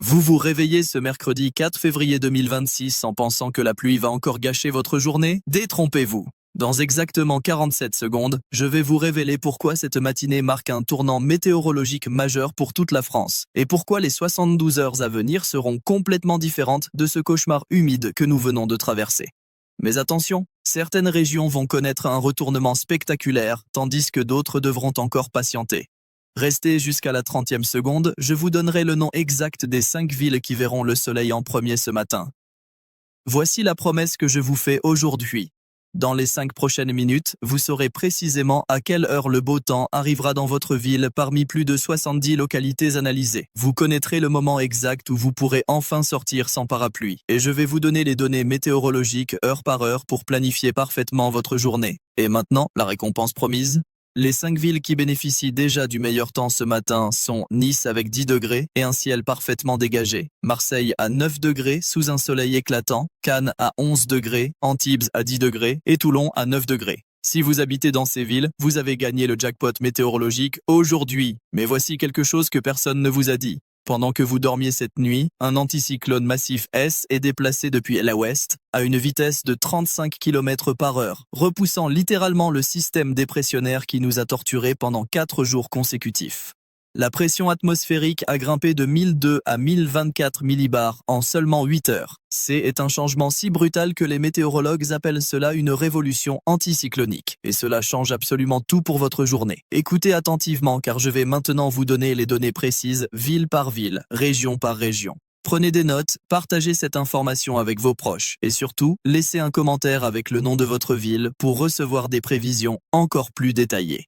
Vous vous réveillez ce mercredi 4 février 2026 en pensant que la pluie va encore gâcher votre journée? Détrompez-vous. Dans exactement 47 secondes, je vais vous révéler pourquoi cette matinée marque un tournant météorologique majeur pour toute la France et pourquoi les 72 heures à venir seront complètement différentes de ce cauchemar humide que nous venons de traverser. Mais attention, certaines régions vont connaître un retournement spectaculaire tandis que d'autres devront encore patienter. Restez jusqu'à la 30e seconde, je vous donnerai le nom exact des 5 villes qui verront le soleil en premier ce matin. Voici la promesse que je vous fais aujourd'hui. Dans les 5 prochaines minutes, vous saurez précisément à quelle heure le beau temps arrivera dans votre ville parmi plus de 70 localités analysées. Vous connaîtrez le moment exact où vous pourrez enfin sortir sans parapluie. Et je vais vous donner les données météorologiques heure par heure pour planifier parfaitement votre journée. Et maintenant, la récompense promise. Les 5 villes qui bénéficient déjà du meilleur temps ce matin sont Nice avec 10 degrés et un ciel parfaitement dégagé, Marseille à 9 degrés sous un soleil éclatant, Cannes à 11 degrés, Antibes à 10 degrés et Toulon à 9 degrés. Si vous habitez dans ces villes, vous avez gagné le jackpot météorologique aujourd'hui. Mais voici quelque chose que personne ne vous a dit. Pendant que vous dormiez cette nuit, un anticyclone massif S est déplacé depuis l'ouest à une vitesse de 35 km par heure, repoussant littéralement le système dépressionnaire qui nous a torturés pendant 4 jours consécutifs. La pression atmosphérique a grimpé de 1002 à 1024 millibars en seulement 8 heures. C'est un changement si brutal que les météorologues appellent cela une révolution anticyclonique. Et cela change absolument tout pour votre journée. Écoutez attentivement car je vais maintenant vous donner les données précises, ville par ville, région par région. Prenez des notes, partagez cette information avec vos proches et surtout, laissez un commentaire avec le nom de votre ville pour recevoir des prévisions encore plus détaillées.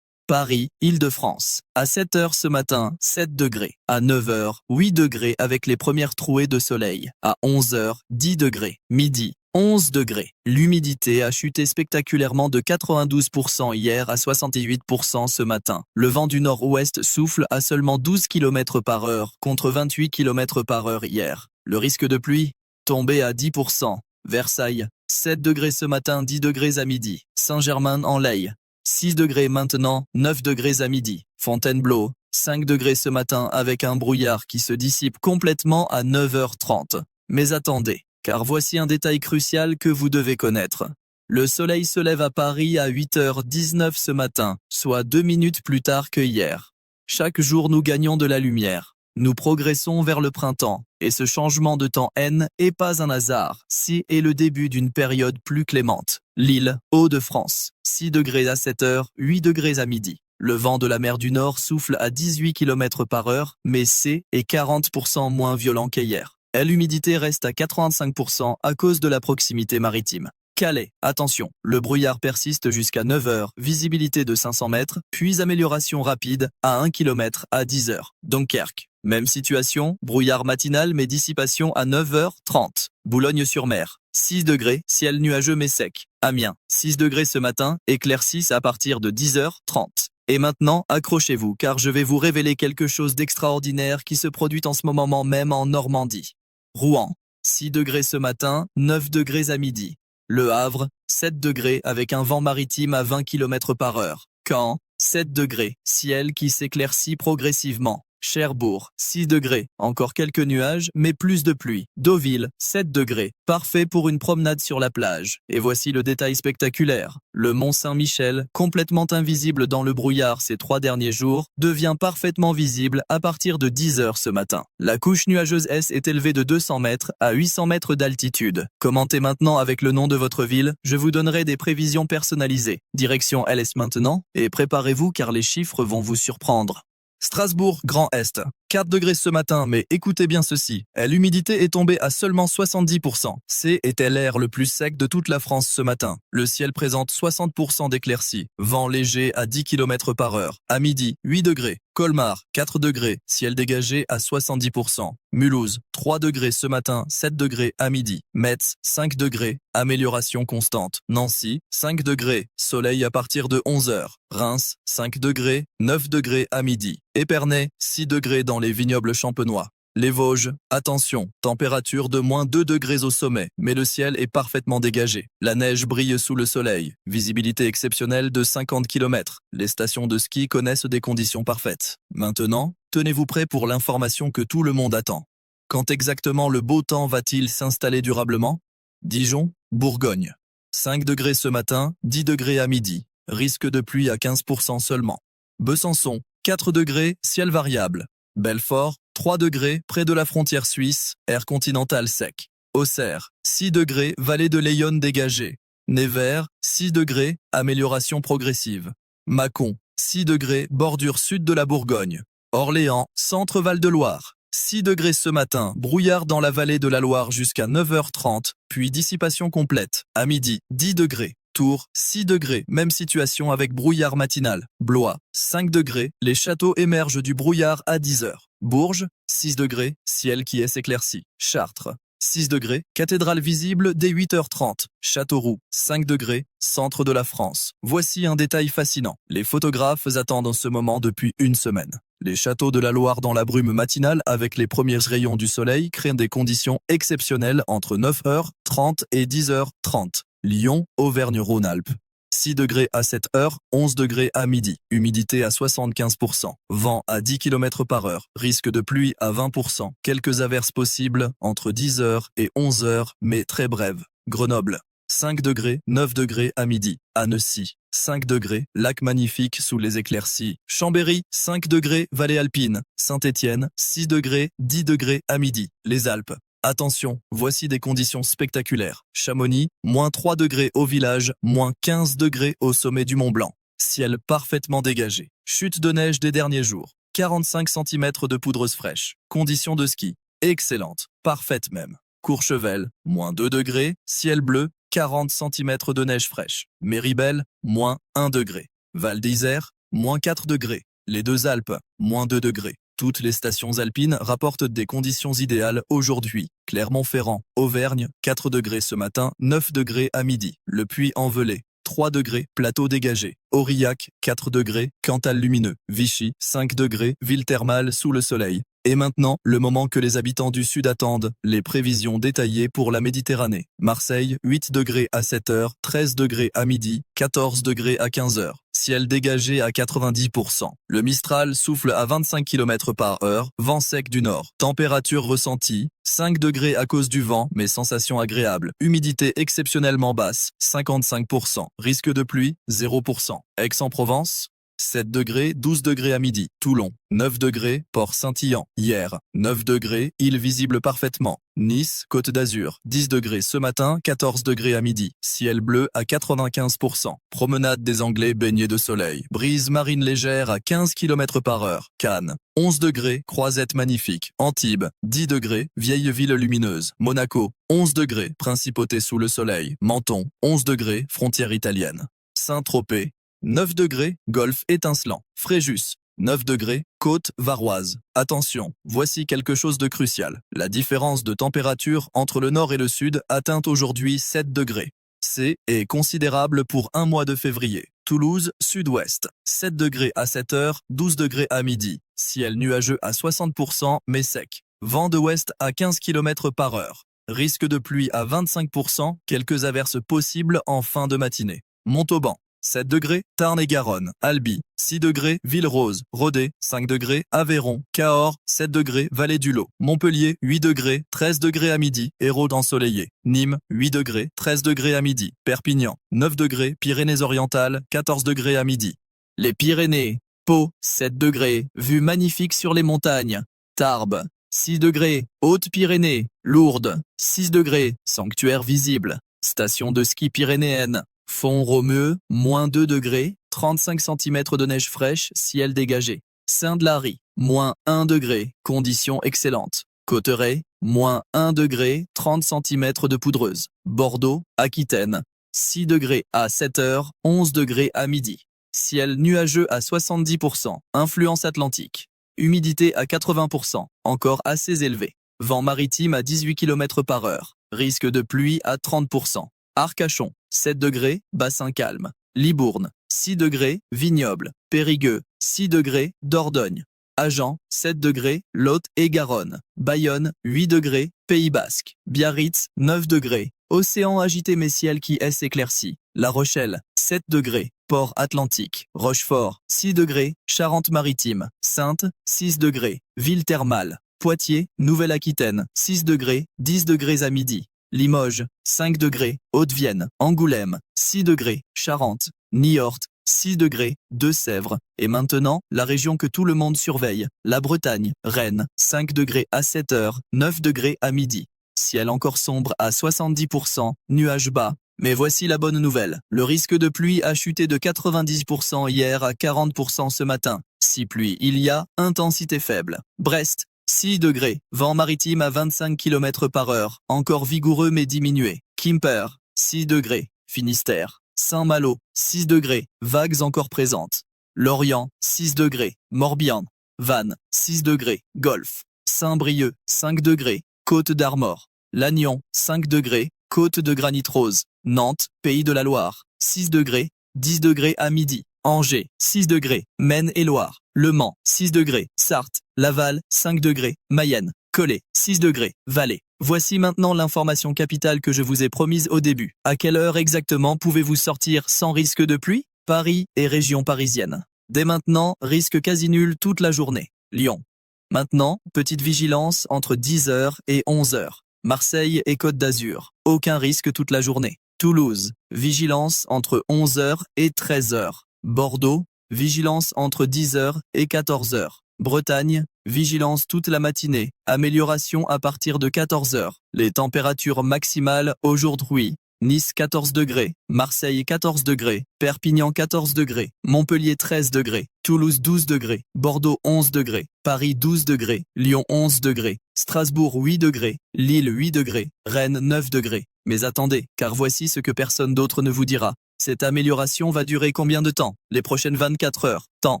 Paris, Île-de-France. À 7 heures ce matin, 7 degrés. À 9 heures, 8 degrés avec les premières trouées de soleil. À 11 heures, 10 degrés. Midi, 11 degrés. L'humidité a chuté spectaculairement de 92% hier à 68% ce matin. Le vent du nord-ouest souffle à seulement 12 km par heure contre 28 km par heure hier. Le risque de pluie? Tombé à 10%. Versailles, 7 degrés ce matin, 10 degrés à midi. Saint-Germain-en-Laye. 6 degrés maintenant, 9 degrés à midi. Fontainebleau, 5 degrés ce matin avec un brouillard qui se dissipe complètement à 9h30. Mais attendez, car voici un détail crucial que vous devez connaître. Le soleil se lève à Paris à 8h19 ce matin, soit 2 minutes plus tard que hier. Chaque jour nous gagnons de la lumière. Nous progressons vers le printemps, et ce changement de temps N est pas un hasard, si est le début d'une période plus clémente. Lille, Hauts-de-France, 6 degrés à 7 heures, 8 degrés à midi. Le vent de la mer du Nord souffle à 18 km par heure, mais c'est 40% moins violent qu'hier. L'humidité reste à 85% à cause de la proximité maritime. Calais, attention, le brouillard persiste jusqu'à 9 heures, visibilité de 500 mètres, puis amélioration rapide à 1 km à 10 heures. Dunkerque, même situation, brouillard matinal mais dissipation à 9h30. Boulogne-sur-Mer, 6 degrés, ciel nuageux mais sec. Amiens, 6 degrés ce matin, éclaircissent à partir de 10h30. Et maintenant, accrochez-vous car je vais vous révéler quelque chose d'extraordinaire qui se produit en ce moment même en Normandie. Rouen, 6 degrés ce matin, 9 degrés à midi. Le Havre, 7 degrés avec un vent maritime à 20 km par heure. Caen, 7 degrés, ciel qui s'éclaircit progressivement. Cherbourg, 6 degrés, encore quelques nuages, mais plus de pluie. Deauville, 7 degrés, parfait pour une promenade sur la plage. Et voici le détail spectaculaire. Le mont Saint-Michel, complètement invisible dans le brouillard ces 3 derniers jours, devient parfaitement visible à partir de 10 heures ce matin. La couche nuageuse S est élevée de 200 mètres à 800 mètres d'altitude. Commentez maintenant avec le nom de votre ville, je vous donnerai des prévisions personnalisées. Direction LS maintenant, et préparez-vous car les chiffres vont vous surprendre. Strasbourg, Grand Est, 4 degrés ce matin, mais écoutez bien ceci. L'humidité est tombée à seulement 70%. Était l'air le plus sec de toute la France ce matin. Le ciel présente 60% d'éclaircies. Vent léger à 10 km par heure. À midi, 8 degrés. Colmar, 4 degrés, ciel dégagé à 70%. Mulhouse, 3 degrés ce matin, 7 degrés à midi. Metz, 5 degrés, amélioration constante. Nancy, 5 degrés, soleil à partir de 11 heures. Reims, 5 degrés, 9 degrés à midi. Épernay, 6 degrés dans les vignobles champenois. Les Vosges, attention, température de moins 2 degrés au sommet, mais le ciel est parfaitement dégagé. La neige brille sous le soleil, visibilité exceptionnelle de 50 km. Les stations de ski connaissent des conditions parfaites. Maintenant, tenez-vous prêts pour l'information que tout le monde attend. Quand exactement le beau temps va-t-il s'installer durablement? Dijon, Bourgogne. 5 degrés ce matin, 10 degrés à midi. Risque de pluie à 15% seulement. Besançon, 4 degrés, ciel variable. Belfort, 3 degrés, près de la frontière suisse, air continental sec. Auxerre, 6 degrés, vallée de l'Ayonne dégagée. Nevers, 6 degrés, amélioration progressive. Mâcon, 6 degrés, bordure sud de la Bourgogne. Orléans, centre Val-de-Loire. 6 degrés ce matin, brouillard dans la vallée de la Loire jusqu'à 9h30, puis dissipation complète. À midi, 10 degrés. Tours, 6 degrés, même situation avec brouillard matinal. Blois, 5 degrés, les châteaux émergent du brouillard à 10h. Bourges, 6 degrés, ciel qui est s'éclaircit. Chartres, 6 degrés, cathédrale visible dès 8h30. Châteauroux, 5 degrés, centre de la France. Voici un détail fascinant. Les photographes attendent ce moment depuis une semaine. Les châteaux de la Loire dans la brume matinale avec les premiers rayons du soleil créent des conditions exceptionnelles entre 9h30 et 10h30. Lyon, Auvergne-Rhône-Alpes. 6 degrés à 7h, 11 degrés à midi. Humidité à 75%. Vent à 10 km par heure. Risque de pluie à 20%. Quelques averses possibles entre 10h et 11h, mais très brèves. Grenoble. 5 degrés, 9 degrés à midi. Annecy, 5 degrés, lac magnifique sous les éclaircies. Chambéry, 5 degrés, vallée alpine. Saint-Étienne, 6 degrés, 10 degrés à midi. Les Alpes. Attention, voici des conditions spectaculaires. Chamonix, moins 3 degrés au village, moins 15 degrés au sommet du Mont Blanc. Ciel parfaitement dégagé. Chute de neige des derniers jours. 45 cm de poudreuse fraîche. Conditions de ski. Excellentes. Parfaites même. Courchevel, moins 2 degrés. Ciel bleu, 40 cm de neige fraîche. Méribel, moins 1 degré. Val d'Isère, moins 4 degrés. Les Deux Alpes, moins 2 degrés. Toutes les stations alpines rapportent des conditions idéales aujourd'hui. Clermont-Ferrand, Auvergne, 4 degrés ce matin, 9 degrés à midi. Le Puy-en-Velay, 3 degrés, plateau dégagé. Aurillac, 4 degrés, Cantal lumineux. Vichy, 5 degrés, ville thermale sous le soleil. Et maintenant, le moment que les habitants du Sud attendent, les prévisions détaillées pour la Méditerranée. Marseille, 8 degrés à 7h, 13 degrés à midi, 14 degrés à 15h. Ciel dégagé à 90%. Le Mistral souffle à 25 km par heure, vent sec du nord. Température ressentie, 5 degrés à cause du vent, mais sensation agréable. Humidité exceptionnellement basse, 55%. Risque de pluie, 0%. Aix-en-Provence, 7 degrés, 12 degrés à midi. Toulon, 9 degrés, Port Saint-Illan. Hier, 9 degrés, île visible parfaitement. Nice, Côte d'Azur, 10 degrés ce matin, 14 degrés à midi. Ciel bleu à 95%. Promenade des Anglais baignée de soleil. Brise marine légère à 15 km par heure. Cannes, 11 degrés, Croisette magnifique. Antibes, 10 degrés, vieille ville lumineuse. Monaco, 11 degrés, principauté sous le soleil. Menton, 11 degrés, frontière italienne. Saint-Tropez, 9 degrés, golfe étincelant. Fréjus, 9 degrés, côte varoise. Attention, voici quelque chose de crucial. La différence de température entre le nord et le sud atteint aujourd'hui 7 degrés. C'est considérable pour un mois de février. Toulouse, sud-ouest, 7 degrés à 7h, 12 degrés à midi. Ciel nuageux à 60% mais sec. Vent de ouest à 15 km par heure. Risque de pluie à 25%, quelques averses possibles en fin de matinée. Montauban, 7 degrés, Tarn et Garonne. Albi, 6 degrés, Ville-Rose. Rodez, 5 degrés, Aveyron. Cahors, 7 degrés, Vallée du Lot. Montpellier, 8 degrés, 13 degrés à midi, Hérault ensoleillé. Nîmes, 8 degrés, 13 degrés à midi. Perpignan, 9 degrés, Pyrénées-Orientales, 14 degrés à midi. Les Pyrénées, Pau, 7 degrés, vue magnifique sur les montagnes. Tarbes, 6 degrés, Hautes-Pyrénées. Lourdes, 6 degrés, sanctuaire visible. Station de ski pyrénéenne. Font-Romeu, moins 2 degrés, 35 cm de neige fraîche, ciel dégagé. Saint-de-Lary, moins 1 degré, conditions excellentes. Cauterets, moins 1 degré, 30 cm de poudreuse. Bordeaux, Aquitaine, 6 degrés à 7h, 11 degrés à midi. Ciel nuageux à 70%, influence atlantique. Humidité à 80%, encore assez élevée. Vent maritime à 18 km par heure. Risque de pluie à 30%. Arcachon, 7 degrés, bassin calme. Libourne, 6 degrés, vignoble. Périgueux, 6 degrés, Dordogne. Agen, 7 degrés, Lot et Garonne. Bayonne, 8 degrés, Pays Basque. Biarritz, 9 degrés. Océan agité mais ciel qui est s'éclaircit. La Rochelle, 7 degrés. Port Atlantique. Rochefort, 6 degrés. Charente-Maritime. Saintes, 6 degrés. Ville thermale. Poitiers, Nouvelle-Aquitaine, 6 degrés, 10 degrés à midi. Limoges, 5 degrés, Haute-Vienne, Angoulême, 6 degrés, Charente, Niort, 6 degrés, Deux-Sèvres, et maintenant, la région que tout le monde surveille, la Bretagne, Rennes, 5 degrés à 7 heures, 9 degrés à midi. Ciel encore sombre à 70%, nuages bas. Mais voici la bonne nouvelle, le risque de pluie a chuté de 90% hier à 40% ce matin. Si pluie il y a, intensité faible. Brest, 6 degrés, vent maritime à 25 km par heure, encore vigoureux mais diminué. Quimper, 6 degrés, Finistère. Saint-Malo, 6 degrés, vagues encore présentes. Lorient, 6 degrés, Morbihan. Vannes, 6 degrés, Golfe. Saint-Brieuc, 5 degrés, Côte d'Armor. Lannion, 5 degrés, Côte de Granit Rose. Nantes, Pays de la Loire, 6 degrés, 10 degrés à midi. Angers, 6 degrés, Maine-et-Loire. Le Mans, 6 degrés, Sarthe. Laval, 5 degrés, Mayenne. Cholet, 6 degrés, Valais. Voici maintenant l'information capitale que je vous ai promise au début. À quelle heure exactement pouvez-vous sortir sans risque de pluie? Paris et région parisienne. Dès maintenant, risque quasi nul toute la journée. Lyon. Maintenant, petite vigilance entre 10h et 11h. Marseille et Côte d'Azur. Aucun risque toute la journée. Toulouse. Vigilance entre 11h et 13h. Bordeaux. Vigilance entre 10h et 14h. Bretagne, vigilance toute la matinée, amélioration à partir de 14h. Les températures maximales aujourd'hui. Nice 14 degrés, Marseille 14 degrés, Perpignan 14 degrés, Montpellier 13 degrés, Toulouse 12 degrés, Bordeaux 11 degrés, Paris 12 degrés, Lyon 11 degrés, Strasbourg 8 degrés, Lille 8 degrés, Rennes 9 degrés. Mais attendez, car voici ce que personne d'autre ne vous dira. Cette amélioration va durer combien de temps? Les prochaines 24 heures. Temps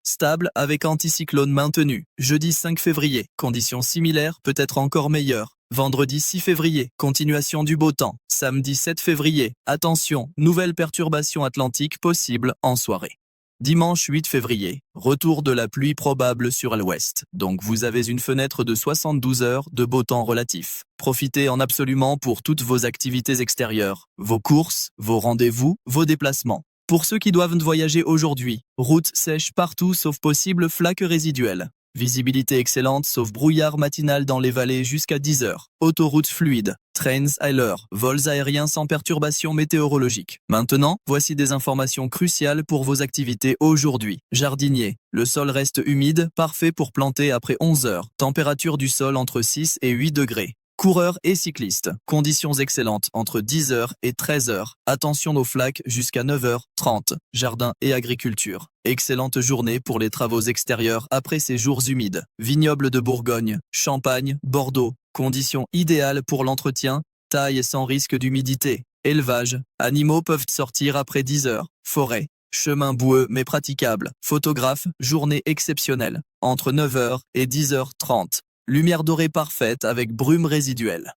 stable avec anticyclone maintenu. Jeudi 5 février, conditions similaires, peut-être encore meilleures. Vendredi 6 février, continuation du beau temps. Samedi 7 février, attention, nouvelle perturbation atlantique possible en soirée. Dimanche 8 février, retour de la pluie probable sur l'ouest. Donc vous avez une fenêtre de 72 heures de beau temps relatif. Profitez en absolument pour toutes vos activités extérieures, vos courses, vos rendez-vous, vos déplacements. Pour ceux qui doivent voyager aujourd'hui, route sèche partout sauf possible flaques résiduelles. Visibilité excellente sauf brouillard matinal dans les vallées jusqu'à 10 heures. Autoroute fluide, trains à l'heure, vols aériens sans perturbation météorologique. Maintenant, voici des informations cruciales pour vos activités aujourd'hui. Jardinier, le sol reste humide, parfait pour planter après 11 heures. Température du sol entre 6 et 8 degrés. Coureurs et cyclistes, conditions excellentes entre 10h et 13h. Attention aux flaques jusqu'à 9h30. Jardin et agriculture. Excellente journée pour les travaux extérieurs après ces jours humides. Vignoble de Bourgogne, Champagne, Bordeaux. Conditions idéales pour l'entretien. Taille sans risque d'humidité. Élevage. Animaux peuvent sortir après 10h. Forêt. Chemin boueux mais praticable. Photographe. Journée exceptionnelle. Entre 9h et 10h30. Lumière dorée parfaite avec brume résiduelle.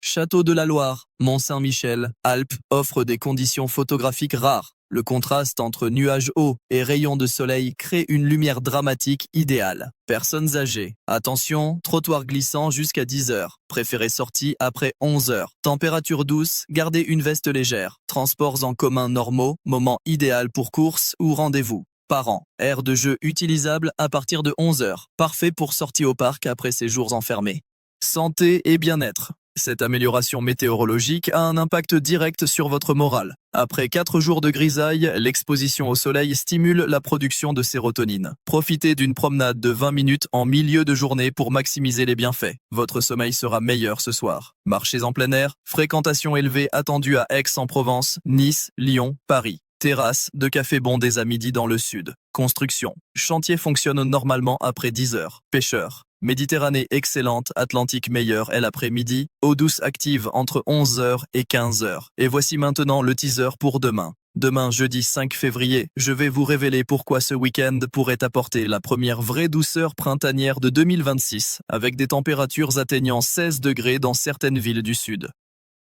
Château de la Loire, Mont-Saint-Michel, Alpes offre des conditions photographiques rares. Le contraste entre nuages hauts et rayons de soleil crée une lumière dramatique idéale. Personnes âgées, attention, trottoir glissant jusqu'à 10h. Préférez sortie après 11h. Température douce, gardez une veste légère. Transports en commun normaux, moment idéal pour courses ou rendez-vous. Parents, aire de jeu utilisable à partir de 11h. Parfait pour sortie au parc après ces jours enfermés. Santé et bien-être. Cette amélioration météorologique a un impact direct sur votre morale. Après 4 jours de grisaille, l'exposition au soleil stimule la production de sérotonine. Profitez d'une promenade de 20 minutes en milieu de journée pour maximiser les bienfaits. Votre sommeil sera meilleur ce soir. Marchez en plein air, fréquentation élevée attendue à Aix-en-Provence, Nice, Lyon, Paris. Terrasse de café bondés à midi dans le sud. Construction. Chantier fonctionne normalement après 10 heures. Pêcheurs. Méditerranée excellente, Atlantique meilleure elle après-midi. Eau douce active entre 11h et 15h. Et voici maintenant le teaser pour demain. Demain, jeudi 5 février, je vais vous révéler pourquoi ce week-end pourrait apporter la première vraie douceur printanière de 2026, avec des températures atteignant 16 degrés dans certaines villes du sud.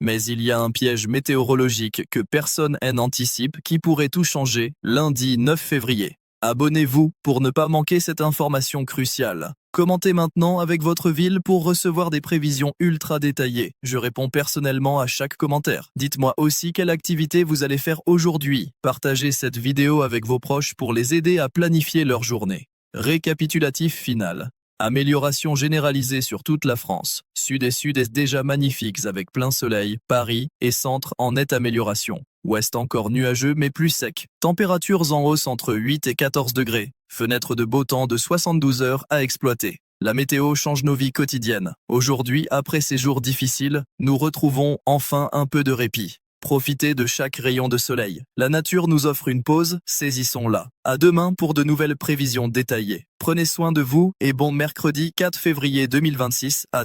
Mais il y a un piège météorologique que personne n'anticipe qui pourrait tout changer lundi 9 février. Abonnez-vous pour ne pas manquer cette information cruciale. Commentez maintenant avec votre ville pour recevoir des prévisions ultra détaillées. Je réponds personnellement à chaque commentaire. Dites-moi aussi quelle activité vous allez faire aujourd'hui. Partagez cette vidéo avec vos proches pour les aider à planifier leur journée. Récapitulatif final. Amélioration généralisée sur toute la France. Sud et sud-est déjà magnifiques avec plein soleil. Paris et centre en nette amélioration. Ouest encore nuageux mais plus sec. Températures en hausse entre 8 et 14 degrés. Fenêtre de beau temps de 72 heures à exploiter. La météo change nos vies quotidiennes. Aujourd'hui, après ces jours difficiles, nous retrouvons enfin un peu de répit. Profitez de chaque rayon de soleil. La nature nous offre une pause, saisissons-la. À demain pour de nouvelles prévisions détaillées. Prenez soin de vous et bon mercredi 4 février 2026 à